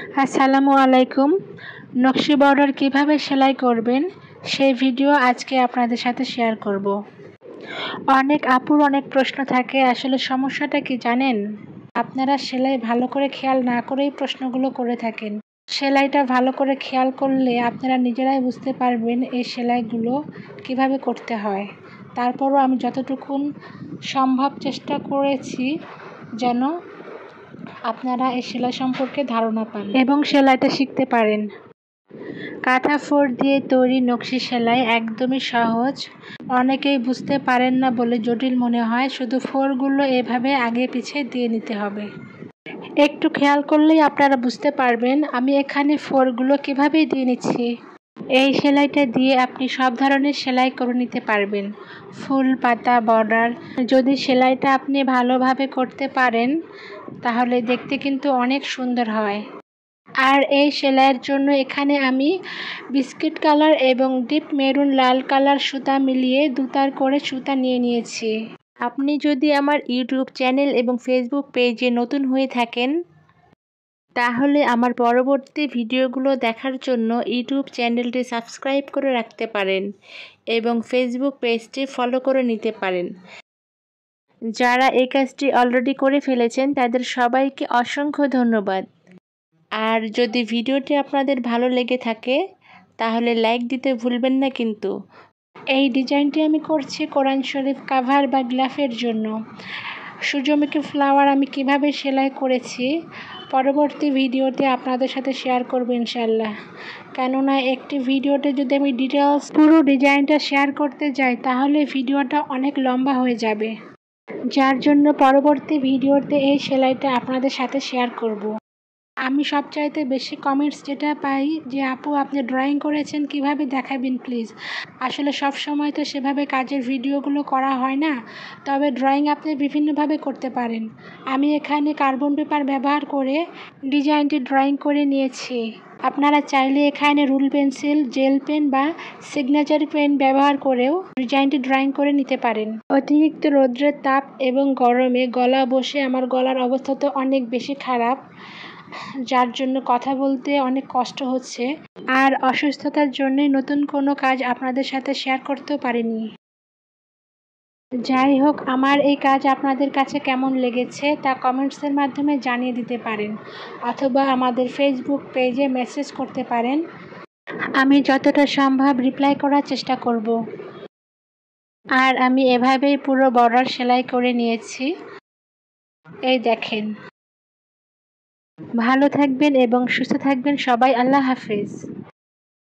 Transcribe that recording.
আসসালামু আলাইকুম। নকশি বর্ডার কিভাবে সেলাই করবেন সেই ভিডিও আজকে আপনাদের সাথে শেয়ার করব। অনেক আপুর অনেক প্রশ্ন থাকে, আসলে সমস্যাটা কি জানেন? আপনারা সেলাই ভালো করে খেয়াল না করেই প্রশ্নগুলো করে থাকেন। সেলাইটা ভালো করে খেয়াল করলে আপনারা নিজেরাই বুঝতে পারবেন এই সেলাইগুলো কিভাবে করতে হয়। তারপরও আমি যতটুকু সম্ভব চেষ্টা করেছি যেন আপনারা এই সেলাই সম্পর্কে ধারণা পান এবং সেলাইটা শিখতে পারেন। কাঁথা ফোর দিয়ে তৈরি নকশি সেলাই একদমই সহজ। অনেকেই বুঝতে পারেন না বলে জটিল মনে হয়। শুধু ফোরগুলো এভাবে আগে পিছিয়ে দিয়ে নিতে হবে। একটু খেয়াল করলেই আপনারা বুঝতে পারবেন আমি এখানে ফোরগুলো কিভাবে দিয়ে নিচ্ছি। এই সেলাইটা দিয়ে আপনি সব ধরনের সেলাই করে নিতে পারবেন, ফুল, পাতা, বর্ডার। যদি সেলাইটা আপনি ভালোভাবে করতে পারেন তাহলে দেখতে কিন্তু অনেক সুন্দর হয়। আর এই সেলাইয়ের জন্য এখানে আমি বিস্কিট কালার এবং ডিপ মেরুন লাল কালার সুতা মিলিয়ে 2 তার করে সুতা নিয়ে নিয়েছি। আপনি যদি আমার ইউটিউব চ্যানেল এবং ফেসবুক পেজে নতুন হয়ে থাকেন তাহলে আমার পরবর্তী ভিডিওগুলো দেখার জন্য ইউটিউব চ্যানেলটি সাবস্ক্রাইব করে রাখতে পারেন এবং ফেসবুক পেজটি ফলো করে নিতে পারেন। যারা এই কাজটি অলরেডি করে ফেলেছেন তাদের সবাইকে অসংখ্য ধন্যবাদ। আর যদি ভিডিওটি আপনাদের ভালো লেগে থাকে তাহলে লাইক দিতে ভুলবেন না কিন্তু। এই ডিজাইনটি আমি করছি কোরআন শরীফ কাভার বা গ্লাফের জন্য। সূর্যমুখী ফ্লাওয়ার আমি কিভাবে সেলাই করেছি পরবর্তী ভিডিওতে আপনাদের সাথে শেয়ার করব ইনশাল্লাহ। কেননা একটি ভিডিওতে যদি আমি ডিটেলস পুরো ডিজাইনটা শেয়ার করতে যাই তাহলে ভিডিওটা অনেক লম্বা হয়ে যাবে, যার জন্য পরবর্তী ভিডিওতে এই সেলাইটা আপনাদের সাথে শেয়ার করব। আমি সবচাইতে বেশি কমেন্টস যেটা পাই যে আপু আপনি ড্রয়িং করেছেন কিভাবে দেখাবেন প্লিজ। আসলে সব সময় তো সেভাবে কাজের ভিডিওগুলো করা হয় না, তবে ড্রয়িং আপনি বিভিন্নভাবে করতে পারেন। আমি এখানে কার্বন পেপার ব্যবহার করে ডিজাইনটি ড্রয়িং করে নিয়েছি। আপনারা চাইলে এখানে রুল পেন্সিল, জেল পেন বা সিগনেচার পেন ব্যবহার করেও ডিজাইনটি ড্রয়িং করে নিতে পারেন। অতিরিক্ত রৌদ্রের তাপ এবং গরমে গলা বসে আমার গলার অবস্থা তো অনেক বেশি খারাপ, যার জন্য কথা বলতে অনেক কষ্ট হচ্ছে। আর অসুস্থতার জন্যই নতুন কোনো কাজ আপনাদের সাথে শেয়ার করতেও পারিনি। যাই হোক, আমার এই কাজ আপনাদের কাছে কেমন লেগেছে তা কমেন্টসের মাধ্যমে জানিয়ে দিতে পারেন অথবা আমাদের ফেসবুক পেজে মেসেজ করতে পারেন। আমি যতটা সম্ভব রিপ্লাই করার চেষ্টা করব। আর আমি এভাবেই পুরো বর্ডার সেলাই করে নিয়েছি। এই দেখেন। ভালো থাকবেন এবং সুস্থ থাকবেন সবাই। আল্লাহ হাফেজ।